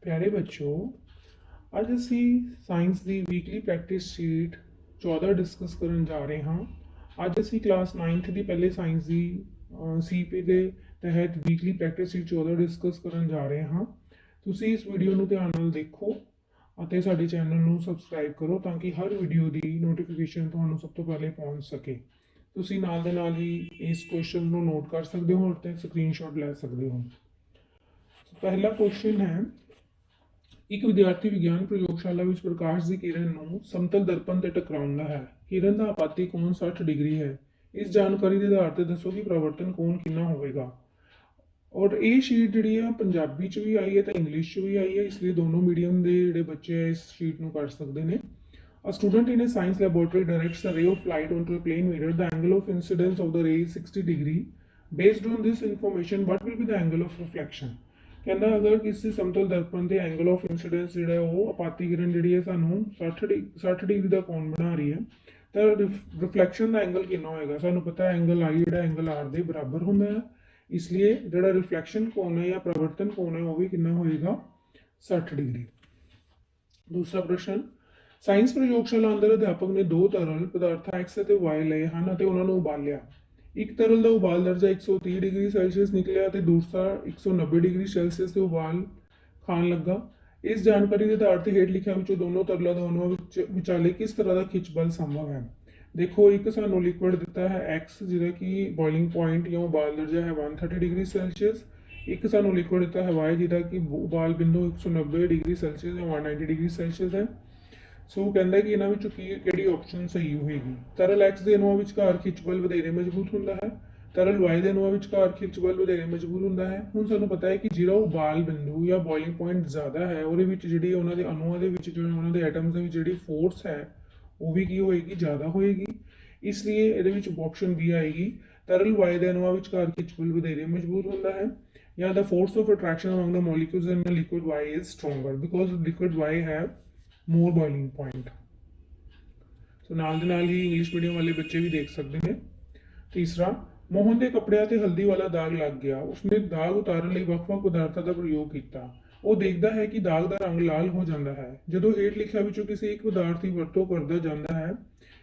प्यारे बच्चों, ਅੱਜ ਅਸੀਂ ਸਾਇੰਸ ਦੀ ਵੀਕਲੀ ਪ੍ਰੈਕਟਿਸ ਸ਼ੀਟ 14 ਡਿਸਕਸ ਕਰਨ ਜਾ ਰਹੇ ਹਾਂ। ਅੱਜ ਅਸੀਂ ਕਲਾਸ 9th ਦੀ ਪਹਿਲੇ ਸਾਇੰਸ ਦੀ ਸੀਪੀ ਦੇ ਤਹਿਤ ਵੀਕਲੀ ਪ੍ਰੈਕਟਿਸ ਸ਼ੀਟ 14 ਡਿਸਕਸ ਕਰਨ ਜਾ ਰਹੇ ਹਾਂ। ਤੁਸੀਂ ਇਸ ਵੀਡੀਓ ਨੂੰ ਧਿਆਨ ਨਾਲ ਦੇਖੋ ਅਤੇ ਸਾਡੇ ਚੈਨਲ ਨੂੰ ਸਬਸਕ੍ਰਾਈਬ ਕਰੋ ਤਾਂ ਕਿ ਹਰ ਵੀਡੀਓ ਦੀ ਨੋਟੀਫਿਕੇਸ਼ਨ ਤੁਹਾਨੂੰ ਸਭ ਤੋਂ ਪਹਿਲੇ ਪਹੁੰਚ ਸਕੇ। ਤੁਸੀਂ ਨਾਲ ਦੇ ਨਾਲ ਹੀ ਇਸ ਕੁਐਸਚਨ ਨੂੰ ਨੋਟ ਕਰ ਸਕਦੇ ਹੋ ਅਤੇ ਸਕਰੀਨਸ਼ਾਟ ਲੈ ਸਕਦੇ ਹੋ। ਪਹਿਲਾ ਕੁਐਸਚਨ ਹੈ, ਇੱਕ ਵਿਦਿਆਰਥੀ ਵਿਗਿਆਨ ਪ੍ਰਯੋਗਸ਼ਾਲਾ ਵਿੱਚ ਪ੍ਰਕਾਸ਼ ਦੀ ਕਿਰਨ ਨੂੰ ਸਮਤਲ ਦਰਪਣ ਤੇ ਟਕਰਾਉਂਦਾ ਹੈ। ਕਿਰਨ ਦਾ ਆਪਾਤੀ ਕੋਣ 60 ਡਿਗਰੀ ਹੈ। ਇਸ ਜਾਣਕਾਰੀ ਦੇ ਆਧਾਰ ਤੇ ਦੱਸੋ ਕਿ ਪਰਾਵਰਤਨ ਕੋਣ ਕਿੰਨਾ ਹੋਵੇਗਾ। ਔਰ ਇਹ ਸ਼ੀਟ ਜਿਹੜੀ ਆ ਪੰਜਾਬੀ ਚ ਵੀ ਆਈ ਹੈ ਤੇ ਇੰਗਲਿਸ਼ ਚ ਵੀ ਆਈ ਹੈ, ਇਸ ਲਈ ਦੋਨੋਂ ਮੀਡੀਅਮ ਦੇ ਜਿਹੜੇ ਬੱਚੇ ਆ ਇਸ ਸ਼ੀਟ ਨੂੰ ਕਰ ਸਕਦੇ ਨੇ। A student in a science laboratory directs a ray of light onto a plane mirror. The angle of incidence of the ray is 60 degree. Based on this information, what will be the angle of reflection? ਕਹਿੰਦਾ ਅਗਰ ਕਿਸੇ ਸਮਤਲ ਦਰਪਣ ਦੇ angle of incidence ਜਿਹੜਾ ਉਹ ਆਪਾਤੀ ਕਿਰਨ ਜਿਹੜੀ ਹੈ ਸਾਨੂੰ 60 ਡਿਗਰੀ ਦਾ ਕੋਣ ਬਣਾ ਰਹੀ ਹੈ, ਤਾਂ ਰਿਫਲੈਕਸ਼ਨ ਦਾ ਐਂਗਲ ਕਿੰਨਾ ਹੋਏਗਾ। ਸਾਨੂੰ ਪਤਾ ਹੈ ਐਂਗਲ ਆਈ ਜਿਹੜਾ ਐਂਗਲ ਆਰ ਦੇ ਬਰਾਬਰ ਹੁੰਦਾ ਹੈ, ਇਸ ਲਈ ਜਿਹੜਾ ਰਿਫਲੈਕਸ਼ਨ ਕੋਣ ਹੈ ਜਾਂ ਪ੍ਰਵਰਤਨ ਕੋਣ ਹੈ ਉਹ ਵੀ ਕਿੰਨਾ ਹੋਏਗਾ, 60 ਡਿਗਰੀ। ਦੂਸਰਾ ਪ੍ਰਸ਼ਨ, ਸਾਇੰਸ ਪ੍ਰਯੋਗਸ਼ਾਲਾ ਅੰਦਰ ਅਧਿਆਪਕ ਨੇ ਦੋ ਤਰਲ ਪਦਾਰਥਾਂ X ਅਤੇ Y ਲਏ ਹਨ ਅਤੇ ਉਹਨਾਂ ਨੂੰ ਉਬਾਲਿਆ। ਇੱਕ ਤਰਲ ਦਾ ਉਬਾਲ ਦਰਜਾ 130 ਡਿਗਰੀ ਸੈਲਸੀਅਸ ਨਿਕਲਿਆ ਅਤੇ ਦੂਸਰਾ 190 ਡਿਗਰੀ ਸੈਲਸੀਅਸ ਤੇ ਉਬਾਲ ਖਾਣ ਲੱਗਾ। ਇਸ ਜਾਣਕਾਰੀ ਦੇ ਆਧਾਰ ਤੇ ਹੇਠ ਲਿਖਿਆਂ ਵਿੱਚੋਂ ਦੋਨੋਂ ਤਰਲਾਂ ਦੋਨੋਂ ਵਿਚਾਲੇ ਕਿਸ ਤਰ੍ਹਾਂ ਦਾ ਖਿੱਚ ਬਲ ਸੰਭਵ ਹੈ। ਦੇਖੋ, ਇੱਕ ਸਾਨੂੰ ਲਿਕੁਇਡ ਦਿੱਤਾ ਹੈ X ਜਿਹਦਾ ਕਿ ਬੋਇਲਿੰਗ ਪੁਆਇੰਟ ਜਾਂ ਉਬਾਲ ਦਰਜਾ ਹੈ 130 ਡਿਗਰੀ ਸੈਲਸੀਅਸ। ਇੱਕ ਸਾਨੂੰ ਲਿਕੁਇਡ ਦਿੱਤਾ ਹੈ Y ਜਿਹਦਾ ਕਿ ਉਬਾਲ ਬਿੰਦੂ 190 ਡਿਗਰੀ ਸੈਲਸੀਅਸ ਜਾਂ 190 ਡਿਗਰੀ ਸੈਲਸੀਅਸ ਹੈ। ਸੋ ਕਹਿੰਦਾ ਕਿ ਇਹਨਾਂ ਵਿੱਚੋਂ ਕਿਹੜੀ ਆਪਸ਼ਨ ਸਹੀ ਹੋਏਗੀ। ਤਰਲ X ਦੇ ਅਣੂਆਂ ਵਿਚਕਾਰ ਖਿੱਚ ਬਲ ਵਧੇਰੇ ਮਜ਼ਬੂਤ ਹੁੰਦਾ ਹੈ, ਤਰਲ Y ਦੇ ਅਣੂਆਂ ਵਿਚਕਾਰ ਖਿੱਚ ਬਲ ਵਧੇਰੇ ਮਜ਼ਬੂਤ ਹੁੰਦਾ ਹੈ। ਹੁਣ ਸਾਨੂੰ ਪਤਾ ਹੈ ਕਿ ਜਿਹੜਾ ਉਬਾਲ ਬਿੰਦੂ ਜਾਂ ਬੋਇਲਿੰਗ ਪੁਆਇੰਟ ਜ਼ਿਆਦਾ ਹੈ ਉਹਦੇ ਵਿੱਚ ਜਿਹੜੀ ਉਹਨਾਂ ਦੇ ਅਣੂਆਂ ਦੇ ਵਿੱਚ ਜਿਹੜੇ ਉਹਨਾਂ ਦੇ ਐਟਮਸ ਦੇ ਵਿੱਚ ਜਿਹੜੀ ਫੋਰਸ ਹੈ ਉਹ ਵੀ ਕੀ ਹੋਏਗੀ, ਜ਼ਿਆਦਾ ਹੋਏਗੀ। ਇਸ ਲਈ ਇਹਦੇ ਵਿੱਚ ਆਪਸ਼ਨ B ਆਏਗੀ, ਤਰਲ Y ਦੇ ਅਣੂਆਂ ਵਿਚਕਾਰ ਖਿੱਚ ਬਲ ਵਧੇਰੇ ਮਜ਼ਬੂਤ ਹੁੰਦਾ ਹੈ, ਜਾਂ the force of attraction among the molecules in the liquid Y is stronger because liquid Y have more boiling point। ਸੋ ਨਾਲ ਦੇ ਨਾਲ ਹੀ ਇੰਗਲਿਸ਼ ਮੀਡੀਅਮ ਵਾਲੇ ਬੱਚੇ ਵੀ ਦੇਖ ਸਕਦੇ ਨੇ। ਤੀਸਰਾ, ਮੋਹਨ ਦੇ ਕੱਪੜਿਆਂ ਤੇ ਹਲਦੀ ਵਾਲਾ ਦਾਗ ਲੱਗ ਗਿਆ। ਉਸਨੇ ਦਾਗ ਉਤਾਰਨ ਲਈ ਵੱਖ-ਵੱਖ ਪਦਾਰਥਾਂ ਦਾ ਪ੍ਰਯੋਗ ਕੀਤਾ। ਉਹ ਦੇਖਦਾ ਹੈ ਕਿ ਦਾਗ ਦਾ ਰੰਗ ਲਾਲ ਹੋ ਜਾਂਦਾ ਹੈ। ਜਦੋਂ ਹੇਠ ਲਿਖਿਆਂ ਵਿੱਚੋਂ ਕਿਸੇ ਇੱਕ ਪਦਾਰਥ ਦੀ ਵਰਤੋਂ ਕਰਦਾ ਜਾਂਦਾ ਹੈ,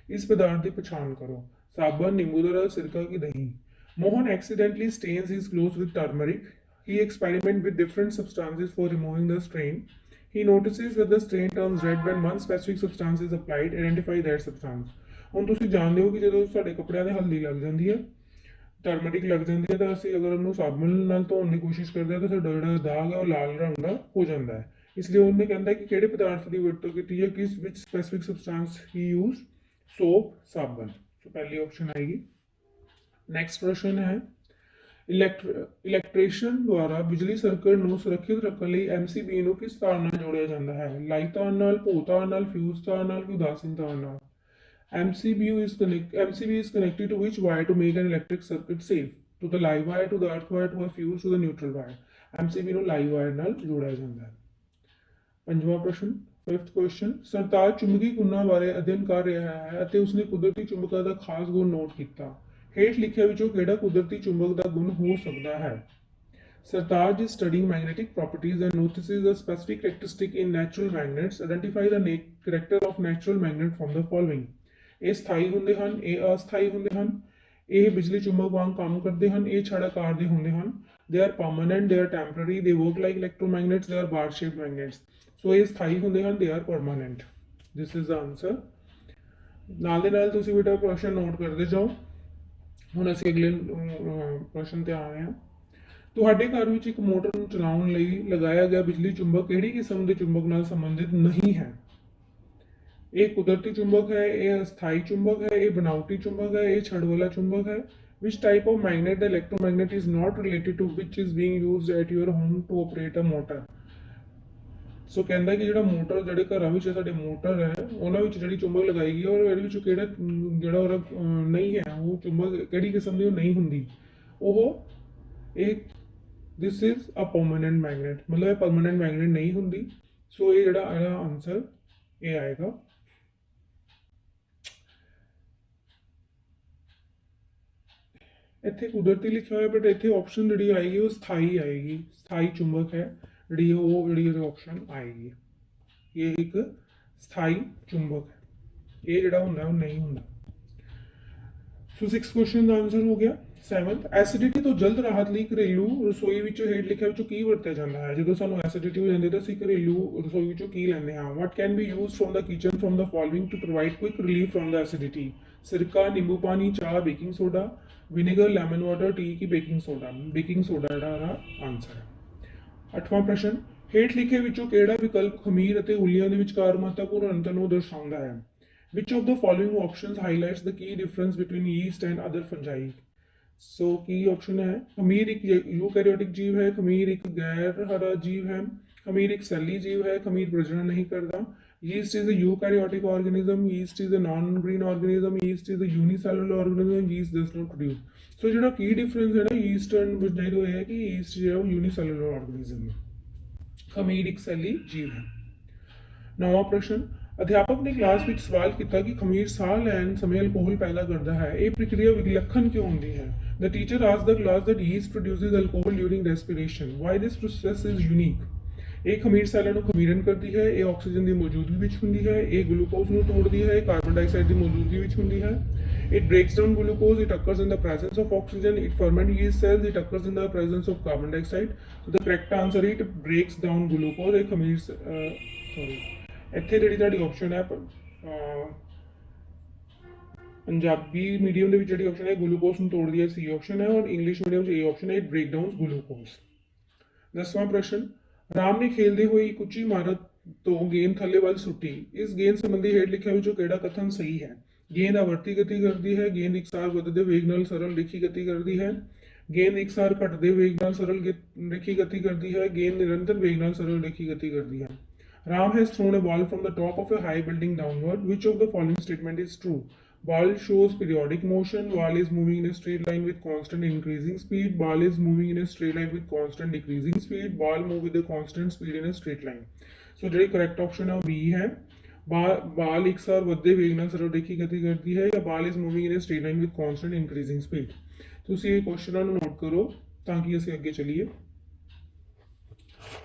ਇਸ ਪਦਾਰਥ ਦੀ ਪਛਾਣ ਕਰੋ। ਸਾਬਣ, ਨਿੰਬੂ ਦਾ ਰਸ, ਸਿਰਕਾ ਕਿ ਦਹੀਂ। Mohan accidentally stains his clothes with turmeric. He experiments with different substances for removing the stain. He notices that the stain turns red when one specific substance is applied. Identify that substance। ਹੁਣ ਤੁਸੀਂ ਜਾਣਦੇ ਹੋ ਕਿ ਜਦੋਂ ਸਾਡੇ ਕੱਪੜਿਆਂ ਤੇ ਹਲਦੀ ਲੱਗ ਜਾਂਦੀ ਹੈ, ਟਰਮਰਿਕ ਲੱਗ ਜਾਂਦੀ ਹੈ, ਤਾਂ ਅਸੀਂ ਅਗਰ ਉਹਨੂੰ ਸਾਬਣ ਨਾਲ ਧੋਣ ਦੀ ਕੋਸ਼ਿਸ਼ ਕਰਦੇ ਹਾਂ ਤਾਂ ਸਾਡਾ ਜਿਹੜਾ ਦਾਗ ਹੈ ਉਹ ਲਾਲ ਰੰਗ ਦਾ ਹੋ ਜਾਂਦਾ ਹੈ। ਇਸ ਲਈ ਉਹਨੇ ਕਹਿੰਦਾ ਕਿ ਕਿਹੜੇ ਪਦਾਰਥ ਦੀ ਵਰਤੋਂ ਕੀਤੀ ਹੈ, ਕਿਸ ਵਿੱਚ ਸਪੈਸੀਫਿਕ ਸਬਸਟੈਂਸ ਹੀ ਯੂਜ਼, ਸੋਪ, ਸਾਬਣ। ਸੋ ਪਹਿਲੀ ਆਪਸ਼ਨ ਆਏਗੀ। ਨੈਕਸਟ ਪ੍ਰਸ਼ਨ ਹੈ, ਇਲੈਕਟ੍ਰੀਸ਼ੀਅਨ ਦੁਆਰਾ ਬਿਜਲੀ ਸਰਕਟ ਨੂੰ ਸੁਰੱਖਿਅਤ ਰੱਖਣ ਲਈ MCB ਨੂੰ ਕਿਸ ਤਾਰ ਨਾਲ ਜੋੜਿਆ ਜਾਂਦਾ ਹੈ। ਲਾਈਵ ਤਾਰ ਨਾਲ, ਭੂ ਤਾਰ ਨਾਲ, ਫਿਊਜ਼ ਤਾਰ ਨਾਲ, ਕਿ ਉਦਾਸੀਨ ਤਾਰ ਨਾਲ। MCB is connected to which wire to make an electric circuit safe? To the live wire, to the earth wire, to a fuse, to the neutral wire। MCB ਨੂੰ ਲਾਈਵ ਵਾਇਰ ਨਾਲ ਜੋੜਿਆ ਜਾਂਦਾ ਹੈ। ਪੰਜਵਾਂ ਪ੍ਰਸ਼ਨ, ਫਿਫਥ ਕੁਐਸਚਨ, ਸਰਤਾਜ ਚੁੰਬਕੀ ਗੁਣਾਂ ਬਾਰੇ ਅਧਿਐਨ ਕਰ ਰਿਹਾ ਹੈ ਅਤੇ ਉਸਨੇ ਕੁਦਰਤੀ ਚੁੰਬਕਾਂ ਦਾ ਖਾਸ ਗੁਣ ਨੋਟ ਕੀਤਾ। ਹੇਠ ਲਿਖਿਆਂ ਵਿੱਚੋਂ ਕਿਹੜਾ ਕੁਦਰਤੀ ਚੁੰਬਕ ਦਾ ਗੁਣ ਹੋ ਸਕਦਾ ਹੈ। Sartaj is studying magnetic properties and notices a specific characteristic in natural magnets. Identify the character of natural magnet from the following। ਇਹ ਸਥਾਈ ਹੁੰਦੇ ਹਨ, ਇਹ ਅਸਥਾਈ ਹੁੰਦੇ ਹਨ, ਇਹ ਬਿਜਲੀ ਚੁੰਬਕ ਵਾਂਗ ਕੰਮ ਕਰਦੇ ਹਨ, ਇਹ ਛੜ ਆਕਾਰ ਦੇ ਹੁੰਦੇ ਹਨ। They are permanent, they are temporary, they work like electromagnets, they are bar shaped magnets। ਸੋ ਇਹ ਸਥਾਈ ਹੁੰਦੇ ਹਨ, they are permanent। This is the answer। ਨਾਲ ਦੇ ਨਾਲ ਤੁਸੀਂ ਬੇਟਾ ਕੁਐਸਚਨ ਨੋਟ ਕਰਦੇ ਜਾਓ। ਹੁਣ ਅਸੀਂ ਅਗਲੇ ਪ੍ਰਸ਼ਨ ਤੇ ਆ ਰਹੇ ਹਾਂ। ਤੁਹਾਡੇ ਘਰ ਵਿੱਚ ਇੱਕ ਮੋਟਰ ਨੂੰ ਚਲਾਉਣ ਲਈ ਲਗਾਇਆ ਗਿਆ ਬਿਜਲੀ ਚੁੰਬਕ ਕਿਹੜੀ ਕਿਸਮ ਦੇ ਚੁੰਬਕ ਨਾਲ ਸੰਬੰਧਿਤ ਨਹੀਂ ਹੈ। ਇਹ ਕੁਦਰਤੀ ਚੁੰਬਕ ਹੈ, ਇਹ ਅਸਥਾਈ ਚੁੰਬਕ ਹੈ, ਇਹ ਬਣਾਉਟੀ ਚੁੰਬਕ ਹੈ, ਇਹ ਛੜ ਵਾਲਾ ਚੁੰਬਕ ਹੈ। Which type of magnet the electromagnet is not related to which is being used at your home to operate a motor। ਸੋ ਕਹਿੰਦਾ ਕਿ ਜਿਹੜਾ ਮੋਟਰ, ਜਿਹੜੇ ਘਰਾਂ ਵਿੱਚ ਸਾਡੇ ਮੋਟਰ ਹੈ ਉਹਨਾਂ ਵਿੱਚ ਜਿਹੜੀ ਚੁੰਬਕ ਲਗਾਈ ਗਈ ਔਰ ਇਹਦੇ ਵਿੱਚੋਂ ਕਿਹੜਾ ਜਿਹੜਾ ਉਹਦਾ ਨਹੀਂ ਹੈ, ਉਹ ਚੁੰਬਕ ਕਿਹੜੀ ਕਿਸਮ ਦੀ ਉਹ ਨਹੀਂ ਹੁੰਦੀ, ਉਹ ਇਹ this is a permanent magnet, ਮਤਲਬ ਇਹ ਪਰਮਾਨੈਂਟ ਮੈਗਨੇਟ ਨਹੀਂ ਹੁੰਦੀ। ਸੋ ਇਹ ਜਿਹੜਾ ਇਹਦਾ ਆਨਸਰ ਇਹ ਆਏਗਾ। ਇੱਥੇ ਕੁਦਰਤੀ ਲਿਖਿਆ ਹੋਇਆ, ਬਟ ਇੱਥੇ ਆਪਸ਼ਨ ਜਿਹੜੀ ਆਏਗੀ ਉਹ ਸਥਾਈ ਆਏਗੀ, ਸਥਾਈ ਚੁੰਬਕ ਹੈ। ਜਿਹੜੀ ਉਹ ਜਿਹੜੀ ਆਪਸ਼ਨ ਆਏਗੀ। ਇਹ ਇੱਕ ਸਥਾਈ ਚੁੰਬਕ ਹੈ, ਇਹ ਜਿਹੜਾ ਹੁੰਦਾ ਉਹ ਨਹੀਂ ਹੁੰਦਾ। ਸੋ 6 ਕੁਐਸਚਨ ਦਾ ਆਨਸਰ ਹੋ ਗਿਆ। 7th ਐਸਿਡਿਟੀ ਤੋਂ ਜਲਦ ਰਾਹਤ ਲਈ ਘਰੇਲੂ ਰਸੋਈ ਵਿੱਚੋਂ ਹੇਠ ਲਿਖਿਆ ਵਿੱਚੋਂ ਕੀ ਵਰਤਿਆ ਜਾਂਦਾ ਹੈ? ਜਦੋਂ ਸਾਨੂੰ ਐਸਿਡਿਟੀ ਹੋ ਜਾਂਦੀ ਤਾਂ ਅਸੀਂ ਘਰੇਲੂ ਰਸੋਈ ਵਿੱਚੋਂ ਕੀ ਲੈਂਦੇ ਹਾਂ? What can be used from the kitchen from the following to provide quick relief from the acidity? ਸਿਰਕਾ, ਨਿੰਬੂ ਪਾਣੀ, ਚਾਹ, baking soda, vinegar, lemon water, tea ਕੀ ਬੇਕਿੰਗ ਸੋਡਾ? ਬੇਕਿੰਗ ਸੋਡਾ ਜਿਹੜਾ ਇਹਦਾ ਆਨਸਰ ਹੈ। 8ਵਾਂ ਪ੍ਰਸ਼ਨ, ਹੇਠ ਲਿਖੇ ਵਿੱਚੋਂ ਕਿਹੜਾ ਵਿਕਲਪ ਖਮੀਰ ਅਤੇ ਉਲੀਆਂ ਦੇ ਵਿਚਕਾਰ ਮਹੱਤਵਪੂਰਨ ਅੰਤਰ ਨੂੰ ਦਰਸਾਉਂਦਾ ਹੈ? Which of the following options highlights the key difference between yeast and other fungi? So की option है खमीर एक यूकैरियोटिक जीव है, खमीर एक गैर हरा जीव है, खमीर एक सैली जीव है, खमीर प्रजनन नहीं करता, yeast is a eukaryotic organism, yeast is a non-green organism, yeast is a unicellular organism, yeast does not produce. So जो key difference है ना yeast and fungi तो है कि yeast जो है वो unicellular organism है, खमीर एक सैली जीव है। 9वां प्रश्न, ਅਧਿਆਪਕ ਨੇ ਕਲਾਸ ਵਿੱਚ ਸਵਾਲ ਕੀਤਾ ਕਿ ਖਮੀਰ ਸਾਹ ਲੈਣ ਸਮੇਂ ਅਲਕੋਹਲ ਪੈਦਾ ਕਰਦਾ ਹੈ, ਇਹ ਪ੍ਰਕਿਰਿਆ ਵਿਲੱਖਣ ਕਿਉਂ ਹੁੰਦੀ ਹੈ? The teacher asked the class that yeast produces alcohol during respiration. Why this process is unique? ਇਹ ਖਮੀਰ ਸੈੱਲਾਂ ਨੂੰ ਖਮੀਰਨ ਕਰਦੀ ਹੈ, ਇਹ ਆਕਸੀਜਨ ਦੀ ਮੌਜੂਦਗੀ ਵਿੱਚ ਹੁੰਦੀ ਹੈ, ਇਹ ਗਲੂਕੋਜ਼ ਨੂੰ ਤੋੜਦੀ ਹੈ, ਇਹ ਕਾਰਬਨ ਡਾਈਆਕਸਾਈਡ ਦੀ ਮੌਜੂਦਗੀ ਵਿੱਚ ਹੁੰਦੀ ਹੈ। It breaks down glucose, it occurs in the presence of oxygen, it ferments yeast cells, it occurs in the presence of carbon dioxide. So the correct answer is it breaks down glucose. ਇਹ ਖਮੀਰ ਇੱਥੇ ਜਿਹੜੀ ਤੁਹਾਡੀ option ਹੈ Punjabi medium ਦੇ ਵਿੱਚ ਜਿਹੜੀ option ਹੈ glucose ਨੂੰ ਤੋੜਦੀ ਹੈ, ਸੀ ਆਪਸ਼ਨ ਹੈ, ਔਰ ਇੰਗਲਿਸ਼ ਮੀਡੀਅਮ 'ਚ ਇਹ ਆਪਸ਼ਨ ਹੈ ਇਟ ਬ੍ਰੇਕ ਡਾਊਨ ਗਲੂਕੋਜ਼। 10ਵਾਂ ਪ੍ਰਸ਼ਨ, ਰਾਮ ਨੇ ਖੇਲਦੇ ਹੋਏ ਇੱਕ ਉੱਚੀ ਇਮਾਰਤ ਤੋਂ ਗੇਂਦ ਥੱਲੇ ਵੱਲ ਸੁੱਟੀ, ਇਸ ਗੇਂਦ ਸੰਬੰਧੀ ਹੇਠ ਲਿਖਿਆ ਵਿੱਚੋਂ ਕਿਹੜਾ ਕਥਨ ਸਹੀ ਹੈ? ਗੇਂਦ ਆਵਰਤੀ ਗਤੀ ਕਰਦੀ ਹੈ, ਗੇਂਦ ਇਕਸਾਰ ਵੱਧਦੇ ਵੇਗ ਨਾਲ ਸਰਲ ਰੇਖੀ ਗਤੀ ਕਰਦੀ ਹੈ, ਗੇਂਦ ਇਕਸਾਰ ਘਟਦੇ ਵੇਗ ਨਾਲ ਸਰਲ ਰੇਖੀ ਗਤੀ ਕਰਦੀ ਹੈ, ਗੇਂਦ ਨਿਰੰਤਰ ਵੇਗ ਨਾਲ ਸਰਲ ਰੇਖੀ ਗਤੀ ਕਰਦੀ ਹੈ। Ram has thrown a ball from the top of a high building downward. Which of the following statement is true? Ball shows periodic motion. Ball is moving in a straight line with constant increasing speed. Ball is moving in a straight line with constant decreasing speed. Ball move with a constant speed in a straight line. So the correct option है B है। ball इकसार ਵੱਧਦੇ ਵੇਗ ਨਾਲ ਸਰਲ ਰੇਖੀ ਗਤੀ ਕਰਦੀ ਹੈ ਜਾਂ ball is moving in a straight line with constant increasing speed। ਤੁਸੀਂ ਇਹ ਕੁਐਸਚਨਾਂ ਨੂੰ ਨੋਟ ਕਰੋ ਤਾਂ ਕਿ ਅਸੀਂ ਅੱਗੇ ਚੱਲੀਏ।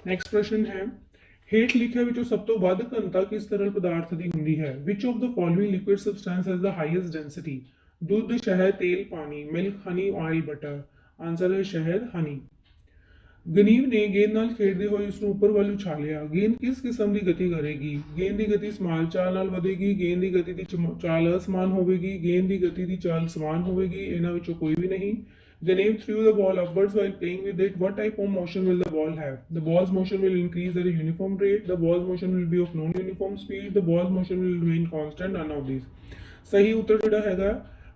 ਨੈਕਸਟ ਪ੍ਰਸ਼ਨ ਹੈ, ਹੇਠ ਲਿਖਿਆ ਵਿੱਚੋਂ ਸਭ ਤੋਂ ਵੱਧ ਘਣਤਾ ਕਿਸ ਤਰਲ ਪਦਾਰਥ ਦੀ ਹੁੰਦੀ ਹੈ? Which of the following liquid substance has the highest density? ਦੁੱਧ, ਸ਼ਹਿਦ, ਤੇਲ, ਪਾਣੀ, ਮਿਲਕ, ਹਨੀ, ਆਇਲ, ਬਟਰ। ਆਨਸਰ ਹੈ ਸ਼ਹਿਦ, ਹਨੀ। ਗਨੀਵ ਨੇ ਗੇਂਦ ਨਾਲ ਖੇਡਦੇ ਹੋਏ ਉਸ ਨੂੰ ਉੱਪਰ ਵੱਲ ਉਛਾਲਿਆ, ਗੇਂਦ ਕਿਸ ਕਿਸਮ ਦੀ ਗਤੀ ਕਰੇਗੀ? ਗੇਂਦ ਦੀ ਗਤੀ ਸਮਾਲ ਚਾਲ ਨਾਲ ਵਧੇਗੀ, ਗੇਂਦ ਦੀ ਗਤੀ ਦੀ ਚਾਲ ਅਸਮਾਨ ਹੋਵੇਗੀ, ਗੇਂਦ ਦੀ ਗਤੀ ਦੀ ਚਾਲ ਸਮਾਨ ਹੋਵੇਗੀ, ਇਹਨਾਂ ਵਿੱਚੋਂ ਕੋਈ ਵੀ ਨਹੀਂ। Ganev threw the ball upwards while playing with it. What type of motion will the ball have? The ball's motion will increase at a uniform rate. The ball's motion will be of non-uniform speed. The ball's motion will remain constant. None of these. सही उत्तर ਜਿਹੜਾ ਹੈਗਾ